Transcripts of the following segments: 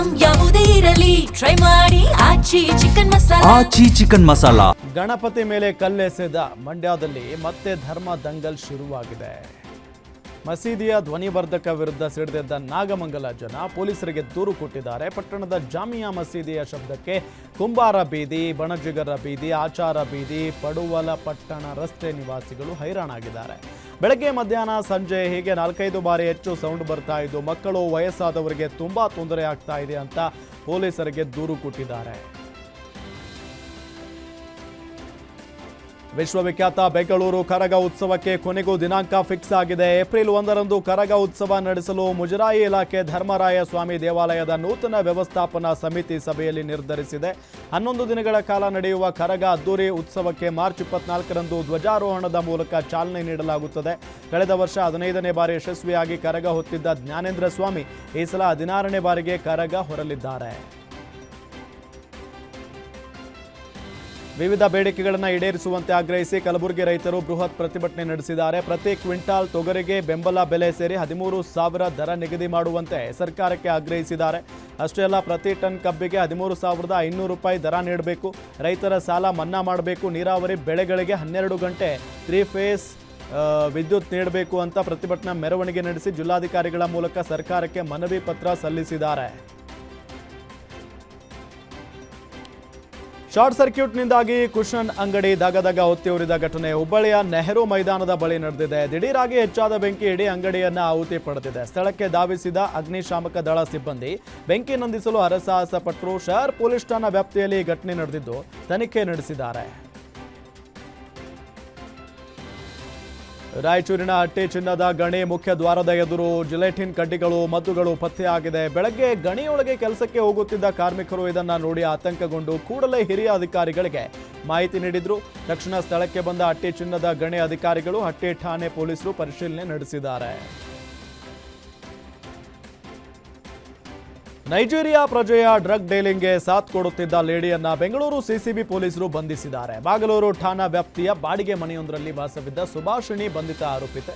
Item ಯಾವುದೇ ಇರಲಿ try ಮಾಡಿ ಆಚಿ ಚಿಕನ್ ಮಸಾಲಾ. ಗಣಪತಿ ಮೇಲೆ ಕಲ್ಲೆಸೆದ ಮಂಡ್ಯದಲ್ಲಿ ಮತ್ತೆ ಧರ್ಮ ದಂಗಲ್ ಶುರುವಾಗಿದೆ. ಮಸೀದಿಯ ಧ್ವನಿವರ್ಧಕ ವಿರುದ್ಧ ಸಿಡಿದೆದ್ದ ನಾಗಮಂಗಲ ಜನ ಪೊಲೀಸರಿಗೆ ದೂರು ಕೊಟ್ಟಿದ್ದಾರೆ. ಪಟ್ಟಣದ ಜಾಮಿಯಾ ಮಸೀದಿಯ ಶಬ್ದಕ್ಕೆ ಕುಂಬಾರ ಬೀದಿ, ಬಣಜಿಗರ ಬೀದಿ, ಆಚಾರ ಬೀದಿ, ಪಡುವಲ ಪಟ್ಟಣ ರಸ್ತೆ ನಿವಾಸಿಗಳು ಹೈರಾಣಾಗಿದ್ದಾರೆ. ಬೆಳಗ್ಗೆ, ಮಧ್ಯಾಹ್ನ, ಸಂಜೆ ಹೀಗೆ 4-5 ಬಾರಿ ಹೆಚ್ಚು ಸೌಂಡ್ ಬರ್ತಾ ಇದ್ದು ಮಕ್ಕಳು, ವಯಸ್ಸಾದವರಿಗೆ ತುಂಬಾ ತೊಂದರೆ ಆಗ್ತಾ ಇದೆ ಅಂತ ಪೊಲೀಸರಿಗೆ ದೂರು ಕೊಟ್ಟಿದ್ದಾರೆ. ವಿಶ್ವವಿಖ್ಯಾತ ಬೆಂಗಳೂರು ಕರಗ ಉತ್ಸವಕ್ಕೆ ಕೊನೆಗೂ ದಿನಾಂಕ ಫಿಕ್ಸ್ ಆಗಿದೆ. ಏಪ್ರಿಲ್ 1ರಂದು ಕರಗ ಉತ್ಸವ ನಡೆಸಲು ಮುಜರಾಯಿ ಇಲಾಖೆ ಧರ್ಮರಾಯ ಸ್ವಾಮಿ ದೇವಾಲಯದ ನೂತನ ವ್ಯವಸ್ಥಾಪನಾ ಸಮಿತಿ ಸಭೆಯಲ್ಲಿ ನಿರ್ಧರಿಸಿದೆ. 11 ದಿನಗಳ ಕಾಲ ನಡೆಯುವ ಕರಗ ಅದ್ದೂರಿ ಉತ್ಸವಕ್ಕೆ ಮಾರ್ಚ್ 24ರಂದು ಧ್ವಜಾರೋಹಣದ ಮೂಲಕ ಚಾಲನೆ ನೀಡಲಾಗುತ್ತದೆ. ಕಳೆದ ವರ್ಷ 15ನೇ ಬಾರಿ ಯಶಸ್ವಿಯಾಗಿ ಕರಗ ಹೊತ್ತಿದ್ದ ಜ್ಞಾನೇಂದ್ರ ಸ್ವಾಮಿ ಈ ಸಲ 16ನೇ ಬಾರಿಗೆ ಕರಗ ಹೊರಲಿದ್ದಾರೆ. ವಿವಿಧ ಬೇಡಿಕೆಗಳನ್ನು ಈಡೇರಿಸುವಂತೆ ಆಗ್ರಹಿಸಿ ಕಲಬುರಗಿ ರೈತರು ಬೃಹತ್ ಪ್ರತಿಭಟನೆ ನಡೆಸಿದ್ದಾರೆ. ಪ್ರತಿ ಕ್ವಿಂಟಾಲ್ ತೊಗರಿಗೆ ಬೆಂಬಲ ಬೆಲೆ ಸೇರಿ 13,000 ದರ ನಿಗದಿ ಮಾಡುವಂತೆ ಸರ್ಕಾರಕ್ಕೆ ಆಗ್ರಹಿಸಿದ್ದಾರೆ. ಅಷ್ಟೇ ಅಲ್ಲ, ಪ್ರತಿ ಟನ್ ಕಬ್ಬಿಗೆ 13,500 ರೂಪಾಯಿ ದರ ನೀಡಬೇಕು, ರೈತರ ಸಾಲ ಮನ್ನಾ ಮಾಡಬೇಕು, ನೀರಾವರಿ ಬೆಳೆಗಳಿಗೆ 12 ಗಂಟೆ 3 ಫೇಸ್ ವಿದ್ಯುತ್ ನೀಡಬೇಕು ಅಂತ ಪ್ರತಿಭಟನಾ ಮೆರವಣಿಗೆ ನಡೆಸಿ ಜಿಲ್ಲಾಧಿಕಾರಿಗಳ ಮೂಲಕ ಸರ್ಕಾರಕ್ಕೆ ಮನವಿ ಪತ್ರ ಸಲ್ಲಿಸಿದ್ದಾರೆ. ಶಾರ್ಟ್ ಸರ್ಕ್ಯೂಟ್ನಿಂದಾಗಿ ಕುಶನ್ ಅಂಗಡಿ ದಗದಗ ಹೊತ್ತಿ ಉರಿದ ಘಟನೆ ಹುಬ್ಬಳ್ಳಿಯ ನೆಹರು ಮೈದಾನದ ಬಳಿ ನಡೆದಿದೆ. ದಿಢೀರಾಗಿ ಹೆಚ್ಚಾದ ಬೆಂಕಿ ಇಡೀ ಅಂಗಡಿಯನ್ನ ಆಹುತಿ ಪಡೆದಿದೆ. ಸ್ಥಳಕ್ಕೆ ಧಾವಿಸಿದ ಅಗ್ನಿಶಾಮಕ ದಳ ಸಿಬ್ಬಂದಿ ಬೆಂಕಿ ನಂದಿಸಲು ಹರಸಾಹಸ ಪಟ್ಟರು. ಶಹರ್ ಪೊಲೀಸ್ ಠಾಣಾ ವ್ಯಾಪ್ತಿಯಲ್ಲಿ ಘಟನೆ ನಡೆದಿದ್ದು ತನಿಖೆ ನಡೆಸಿದ್ದಾರೆ. ರಾಯಚೂರಿನ ಹಟ್ಟಿ ಚಿನ್ನದ ಗಣಿ ಮುಖ್ಯ ದ್ವಾರದ ಎದುರು ಜಿಲೆಟಿನ್ ಕಡ್ಡಿಗಳು, ಮದ್ದುಗಳು ಪತ್ತೆಯಾಗಿದೆ. ಬೆಳಗ್ಗೆ ಗಣಿಯೊಳಗೆ ಕೆಲಸಕ್ಕೆ ಹೋಗುತ್ತಿದ್ದ ಕಾರ್ಮಿಕರು ಇದನ್ನ ನೋಡಿ ಆತಂಕಗೊಂಡು ಕೂಡಲೇ ಹಿರಿಯ ಅಧಿಕಾರಿಗಳಿಗೆ ಮಾಹಿತಿ ನೀಡಿದ್ರು. ತಕ್ಷಣ ಸ್ಥಳಕ್ಕೆ ಬಂದ ಹಟ್ಟಿ ಚಿನ್ನದ ಗಣಿ ಅಧಿಕಾರಿಗಳು, ಹಟ್ಟಿ ಠಾಣೆ ಪೊಲೀಸರು ಪರಿಶೀಲನೆ ನಡೆಸಿದ್ದಾರೆ. ನೈಜೀರಿಯಾ ಪ್ರಜೆಯ ಡ್ರಗ್ ಡೀಲಿಂಗ್ಗೆ ಸಾಥ್ ಕೊಡುತ್ತಿದ್ದ ಲೇಡಿಯನ್ನ ಬೆಂಗಳೂರು ಸಿಸಿಬಿ ಪೊಲೀಸರು ಬಂಧಿಸಿದ್ದಾರೆ. ಬಾಗಲೂರು ಠಾಣಾ ವ್ಯಾಪ್ತಿಯ ಬಾಡಿಗೆ ಮನೆಯೊಂದರಲ್ಲಿ ವಾಸವಿದ್ದ ಸುಭಾಷಿಣಿ ಬಂಧಿತ ಆರೋಪಿತೆ.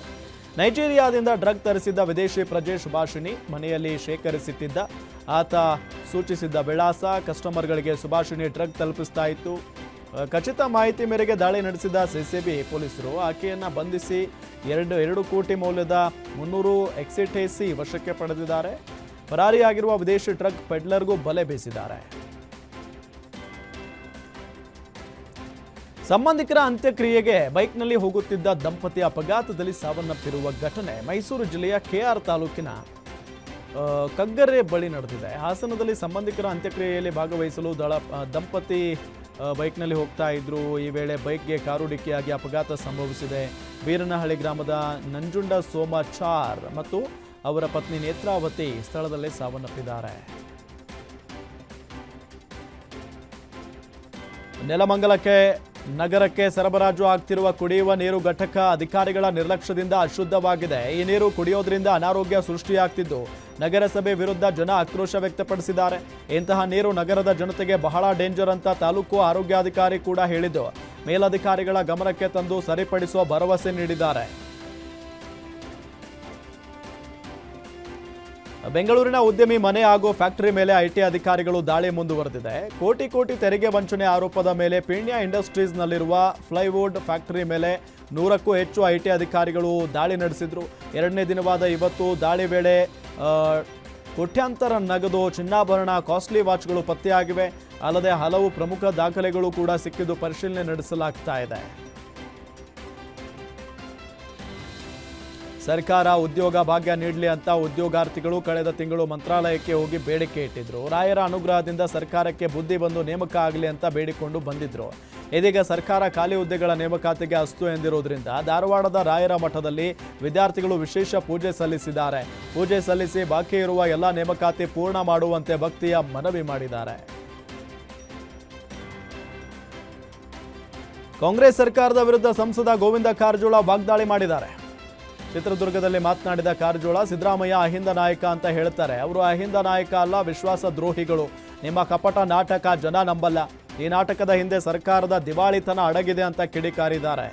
ನೈಜೀರಿಯಾದಿಂದ ಡ್ರಗ್ ತರಿಸಿದ್ದ ವಿದೇಶಿ ಪ್ರಜೆ ಸುಭಾಷಿಣಿ ಮನೆಯಲ್ಲಿ ಶೇಖರಿಸುತ್ತಿದ್ದ. ಆತ ಸೂಚಿಸಿದ್ದ ವಿಳಾಸ ಕಸ್ಟಮರ್ಗಳಿಗೆ ಸುಭಾಷಿಣಿ ಡ್ರಗ್ ತಲುಪಿಸ್ತಾ ಇತ್ತು. ಖಚಿತ ಮಾಹಿತಿ ಮೇರೆಗೆ ದಾಳಿ ನಡೆಸಿದ ಸಿಸಿಬಿ ಪೊಲೀಸರು ಆಕೆಯನ್ನ ಬಂಧಿಸಿ 2 ಕೋಟಿ ಮೌಲ್ಯದ 300 ಎಕ್ಸಿಟೇಸಿ ವಶಕ್ಕೆ ಪಡೆದಿದ್ದಾರೆ. ಪರಾರಿಯಾಗಿರುವ ವಿದೇಶಿ ಡ್ರಗ್ ಪೆಡ್ಲರ್ಗೂ ಬಲೆ ಬೀಸಿದ್ದಾರೆ. ಸಂಬಂಧಿಕರ ಅಂತ್ಯಕ್ರಿಯೆಗೆ ಬೈಕ್ನಲ್ಲಿ ಹೋಗುತ್ತಿದ್ದ ದಂಪತಿ ಅಪಘಾತದಲ್ಲಿ ಸಾವನ್ನಪ್ಪಿರುವ ಘಟನೆ ಮೈಸೂರು ಜಿಲ್ಲೆಯ ಕೆಆರ್ ತಾಲೂಕಿನ ಕಗ್ಗರೆ ಬಳಿ ನಡೆದಿದೆ. ಹಾಸನದಲ್ಲಿ ಸಂಬಂಧಿಕರ ಅಂತ್ಯಕ್ರಿಯೆಯಲ್ಲಿ ಭಾಗವಹಿಸಲು ದಂಪತಿ ಬೈಕ್ನಲ್ಲಿ ಹೋಗ್ತಾ ಇದ್ರು. ಈ ವೇಳೆ ಬೈಕ್ಗೆ ಕಾರು ಡಿಕ್ಕಿಯಾಗಿ ಅಪಘಾತ ಸಂಭವಿಸಿದೆ. ಬೀರನಹಳ್ಳಿ ಗ್ರಾಮದ ನಂಜುಂಡ ಸೋಮಾಚಾರ್ ಮತ್ತು ಅವರ ಪತ್ನಿ ನೇತ್ರಾವತಿ ಸ್ಥಳದಲ್ಲೇ ಸಾವನ್ನಪ್ಪಿದ್ದಾರೆ. ನೆಲಮಂಗಲಕ್ಕೆ ನಗರಕ್ಕೆ ಸರಬರಾಜು ಆಗ್ತಿರುವ ಕುಡಿಯುವ ನೀರು ಘಟಕ ಅಧಿಕಾರಿಗಳ ನಿರ್ಲಕ್ಷ್ಯದಿಂದ ಅಶುದ್ಧವಾಗಿದೆ. ಈ ನೀರು ಕುಡಿಯೋದ್ರಿಂದ ಅನಾರೋಗ್ಯ ಸೃಷ್ಟಿಯಾಗ್ತಿದ್ದು ನಗರಸಭೆ ವಿರುದ್ಧ ಜನ ಆಕ್ರೋಶ ವ್ಯಕ್ತಪಡಿಸಿದ್ದಾರೆ. ಇಂತಹ ನೀರು ನಗರದ ಜನತೆಗೆ ಬಹಳ ಡೇಂಜರ್ ಅಂತ ತಾಲೂಕು ಆರೋಗ್ಯಾಧಿಕಾರಿ ಕೂಡ ಹೇಳಿದ್ದು ಮೇಲಧಿಕಾರಿಗಳ ಗಮನಕ್ಕೆ ತಂದು ಸರಿಪಡಿಸುವ ಭರವಸೆ ನೀಡಿದ್ದಾರೆ. ಬೆಂಗಳೂರಿನ ಉದ್ಯಮಿ ಮನೆ ಹಾಗೂ ಫ್ಯಾಕ್ಟರಿ ಮೇಲೆ ಐಟಿ ಅಧಿಕಾರಿಗಳು ದಾಳಿ ಮುಂದುವರೆದಿದೆ. ಕೋಟಿ ತೆರಿಗೆ ವಂಚನೆ ಆರೋಪದ ಮೇಲೆ ಪೀಣ್ಯ ಇಂಡಸ್ಟ್ರೀಸ್ನಲ್ಲಿರುವ ಫ್ಲೈವುಡ್ ಫ್ಯಾಕ್ಟರಿ ಮೇಲೆ 100ಕ್ಕೂ ಹೆಚ್ಚು ಐಟಿ ಅಧಿಕಾರಿಗಳು ದಾಳಿ ನಡೆಸಿದ್ರು. 2ನೇ ದಿನವಾದ ಇವತ್ತು ದಾಳಿ ವೇಳೆ ಕೋಟ್ಯಾಂತರ ನಗದು, ಚಿನ್ನಾಭರಣ, ಕಾಸ್ಟ್ಲಿ ವಾಚ್ಗಳು ಪತ್ತೆಯಾಗಿವೆ. ಅಲ್ಲದೆ ಹಲವು ಪ್ರಮುಖ ದಾಖಲೆಗಳು ಕೂಡ ಸಿಕ್ಕಿದ್ದು ಪರಿಶೀಲನೆ ನಡೆಸಲಾಗ್ತಾ ಇದೆ. ಸರ್ಕಾರ ಉದ್ಯೋಗ ಭಾಗ್ಯ ನೀಡಲಿ ಅಂತ ಉದ್ಯೋಗಾರ್ಥಿಗಳು ಕಳೆದ ತಿಂಗಳು ಮಂತ್ರಾಲಯಕ್ಕೆ ಹೋಗಿ ಬೇಡಿಕೆ ಇಟ್ಟಿದ್ರು. ರಾಯರ ಅನುಗ್ರಹದಿಂದ ಸರ್ಕಾರಕ್ಕೆ ಬುದ್ಧಿ ಬಂದು ನೇಮಕ ಆಗಲಿ ಅಂತ ಬೇಡಿಕೊಂಡು ಬಂದಿದ್ರು. ಇದೀಗ ಸರ್ಕಾರ ಖಾಲಿ ಹುದ್ದೆಗಳ ನೇಮಕಾತಿಗೆ ಅಸ್ತು ಎಂದಿರುವುದರಿಂದ ಧಾರವಾಡದ ರಾಯರ ಮಠದಲ್ಲಿ ವಿದ್ಯಾರ್ಥಿಗಳು ವಿಶೇಷ ಪೂಜೆ ಸಲ್ಲಿಸಿದ್ದಾರೆ. ಪೂಜೆ ಸಲ್ಲಿಸಿ ಬಾಕಿ ಇರುವ ಎಲ್ಲ ನೇಮಕಾತಿ ಪೂರ್ಣ ಮಾಡುವಂತೆ ಭಕ್ತಿಯ ಮನವಿ ಮಾಡಿದ್ದಾರೆ. ಕಾಂಗ್ರೆಸ್ ಸರ್ಕಾರದ ವಿರುದ್ಧ ಸಂಸದ ಗೋವಿಂದ ಕಾರಜೋಳ ವಾಗ್ದಾಳಿ ಮಾಡಿದ್ದಾರೆ. ಚಿತ್ರದುರ್ಗದಲ್ಲಿ ಮಾತನಾಡಿದ ಕಾರಜೋಳ, ಸಿದ್ದರಾಮಯ್ಯ ಅಹಿಂದ ನಾಯಕ ಅಂತ ಹೇಳ್ತಾರೆ. ಅವರು ಅಹಿಂದ ನಾಯಕ ಅಲ್ಲ, ವಿಶ್ವಾಸ ದ್ರೋಹಿಗಳು. ನಿಮ್ಮ ಕಪಟ ನಾಟಕ ಜನ ನಂಬಲ್ಲ. ಈ ನಾಟಕದ ಹಿಂದೆ ಸರ್ಕಾರದ ದಿವಾಳಿತನ ಅಡಗಿದೆ ಅಂತ ಕಿಡಿಕಾರಿದ್ದಾರೆ.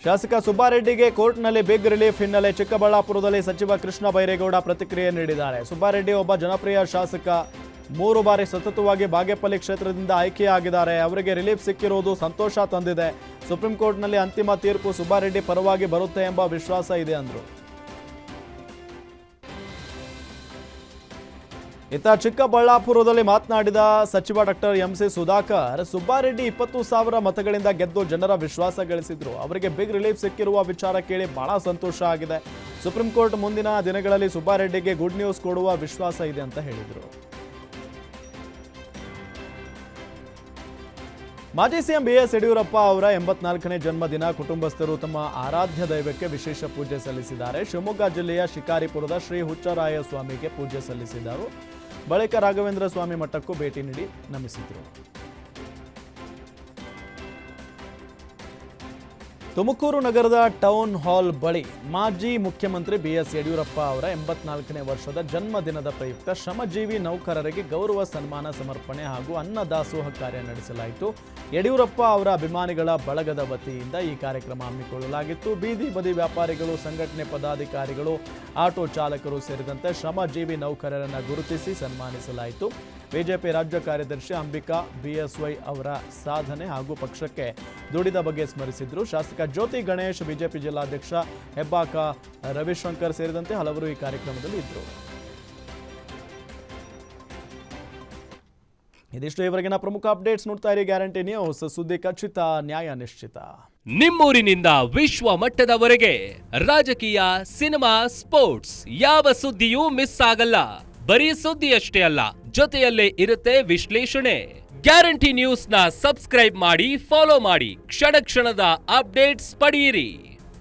ಶಾಸಕ ಸುಬ್ಬಾರೆಡ್ಡಿಗೆ ಕೋರ್ಟ್ನಲ್ಲಿ ಬಿಗ್ ರಿಲೀಫ್ ಹಿನ್ನೆಲೆ ಚಿಕ್ಕಬಳ್ಳಾಪುರದಲ್ಲಿ ಸಚಿವ ಕೃಷ್ಣ ಬೈರೇಗೌಡ ಪ್ರತಿಕ್ರಿಯೆ ನೀಡಿದ್ದಾರೆ. ಸುಬ್ಬಾರೆಡ್ಡಿ ಒಬ್ಬ ಜನಪ್ರಿಯ ಶಾಸಕ, 3 ಬಾರಿ ಸತತವಾಗಿ ಬಾಗೇಪಲ್ಲಿ ಕ್ಷೇತ್ರದಿಂದ ಆಯ್ಕೆಯಾಗಿದ್ದಾರೆ. ಅವರಿಗೆ ರಿಲೀಫ್ ಸಿಕ್ಕಿರುವುದು ಸಂತೋಷ ತಂದಿದೆ. ಸುಪ್ರೀಂ ಕೋರ್ಟ್ನಲ್ಲಿ ಅಂತಿಮ ತೀರ್ಪು ಸುಬ್ಬಾರೆಡ್ಡಿ ಪರವಾಗಿ ಬರುತ್ತೆ ಎಂಬ ವಿಶ್ವಾಸ ಇದೆ ಅಂದರು. ಇತ್ತ ಚಿಕ್ಕಬಳ್ಳಾಪುರದಲ್ಲಿ ಮಾತನಾಡಿದ ಸಚಿವ ಡಾಕ್ಟರ್ ಎಂಸಿ ಸುಧಾಕರ್, ಸುಬ್ಬಾರೆಡ್ಡಿ 20,000 ಮತಗಳಿಂದ ಗೆದ್ದು ಜನರ ವಿಶ್ವಾಸ ಗಳಿಸಿದ್ರು. ಅವರಿಗೆ ಬಿಗ್ ರಿಲೀಫ್ ಸಿಕ್ಕಿರುವ ವಿಚಾರ ಕೇಳಿ ಬಹಳ ಸಂತೋಷ ಆಗಿದೆ. ಸುಪ್ರೀಂ ಕೋರ್ಟ್ ಮುಂದಿನ ದಿನಗಳಲ್ಲಿ ಸುಬ್ಬಾರೆಡ್ಡಿಗೆ ಗುಡ್ ನ್ಯೂಸ್ ಕೊಡುವ ವಿಶ್ವಾಸ ಇದೆ ಅಂತ ಹೇಳಿದರು. ಮಾಜಿ ಸಿಎಂ ಬಿಎಸ್ ಯಡಿಯೂರಪ್ಪ ಅವರ 84ನೇ ಜನ್ಮದಿನ ಕುಟುಂಬಸ್ಥರು ತಮ್ಮ ಆರಾಧ್ಯ ದೈವಕ್ಕೆ ವಿಶೇಷ ಪೂಜೆ ಸಲ್ಲಿಸಿದ್ದಾರೆ. ಶಿವಮೊಗ್ಗ ಜಿಲ್ಲೆಯ ಶಿಕಾರಿಪುರದ ಶ್ರೀ ಹುಚ್ಚರಾಯ ಸ್ವಾಮಿಗೆ ಪೂಜೆ ಸಲ್ಲಿಸಿದರು. ಬಳಿಕ ರಾಘವೇಂದ್ರ ಸ್ವಾಮಿ ಮಠಕ್ಕೂ ಭೇಟಿ ನೀಡಿ ನಮಿಸಿದರು. ತುಮಕೂರು ನಗರದ ಟೌನ್ ಹಾಲ್ ಬಳಿ ಮಾಜಿ ಮುಖ್ಯಮಂತ್ರಿ ಬಿಎಸ್ ಯಡಿಯೂರಪ್ಪ ಅವರ 84ನೇ ವರ್ಷದ ಜನ್ಮದಿನದ ಪ್ರಯುಕ್ತ ಶ್ರಮಜೀವಿ ನೌಕರರಿಗೆ ಗೌರವ ಸನ್ಮಾನ ಸಮರ್ಪಣೆ ಹಾಗೂ ಅನ್ನದಾಸೋಹ ಕಾರ್ಯ ನಡೆಸಲಾಯಿತು. ಯಡಿಯೂರಪ್ಪ ಅವರ ಅಭಿಮಾನಿಗಳ ಬಳಗದ ವತಿಯಿಂದ ಈ ಕಾರ್ಯಕ್ರಮ ಹಮ್ಮಿಕೊಳ್ಳಲಾಗಿತ್ತು. ಬೀದಿ ಬದಿ ವ್ಯಾಪಾರಿಗಳು, ಸಂಘಟನೆ ಪದಾಧಿಕಾರಿಗಳು, ಆಟೋ ಚಾಲಕರು ಸೇರಿದಂತೆ ಶ್ರಮಜೀವಿ ನೌಕರರನ್ನು ಗುರುತಿಸಿ ಸನ್ಮಾನಿಸಲಾಯಿತು. ಬಿಜೆಪಿ ರಾಜ್ಯ ಕಾರ್ಯದರ್ಶಿ ಅಂಬಿಕಾ ಬಿಎಸ್ವೈ ಅವರ ಸಾಧನೆ ಹಾಗೂ ಪಕ್ಷಕ್ಕೆ ದುಡಿದ ಬಗ್ಗೆ ಸ್ಮರಿಸಿದ್ರು. ಶಾಸಕ ಜ್ಯೋತಿ ಗಣೇಶ್, ಬಿಜೆಪಿ ಜಿಲ್ಲಾಧ್ಯಕ್ಷ ಹೆಬ್ಬಾಕ ರವಿಶಂಕರ್ ಸೇರಿದಂತೆ ಹಲವರು ಈ ಕಾರ್ಯಕ್ರಮದಲ್ಲಿ ಇದ್ದರು. ಇದಿಷ್ಟು ಇವರೆಗಿನ ಪ್ರಮುಖ ಅಪ್ಡೇಟ್ಸ್. ನೋಡ್ತಾ ಇರಿ ಗ್ಯಾರಂಟಿ ನ್ಯೂಸ್, ಸುದ್ದಿ ಖಚಿತ, ನ್ಯಾಯ ನಿಶ್ಚಿತ. ನಿಮ್ಮೂರಿನಿಂದ ವಿಶ್ವ ಮಟ್ಟದವರೆಗೆ ರಾಜಕೀಯ, ಸಿನಿಮಾ, ಸ್ಪೋರ್ಟ್ಸ್ ಯಾವ ಸುದ್ದಿಯೂ ಮಿಸ್ ಆಗಲ್ಲ. ಬರೀ ಸುದ್ದಿಯಷ್ಟೇ ಅಲ್ಲ, ಜೊತೆಯಲ್ಲೇ ಇರುತ್ತೆ ವಿಶ್ಲೇಷಣೆ. ಗ್ಯಾರಂಟಿ ನ್ಯೂಸ್ ನ ಸಬ್ಸ್ಕ್ರೈಬ್ ಮಾಡಿ, ಫಾಲೋ ಮಾಡಿ, ಕ್ಷಣ ಕ್ಷಣದ ಅಪ್ಡೇಟ್ಸ್ ಪಡೆಯಿರಿ.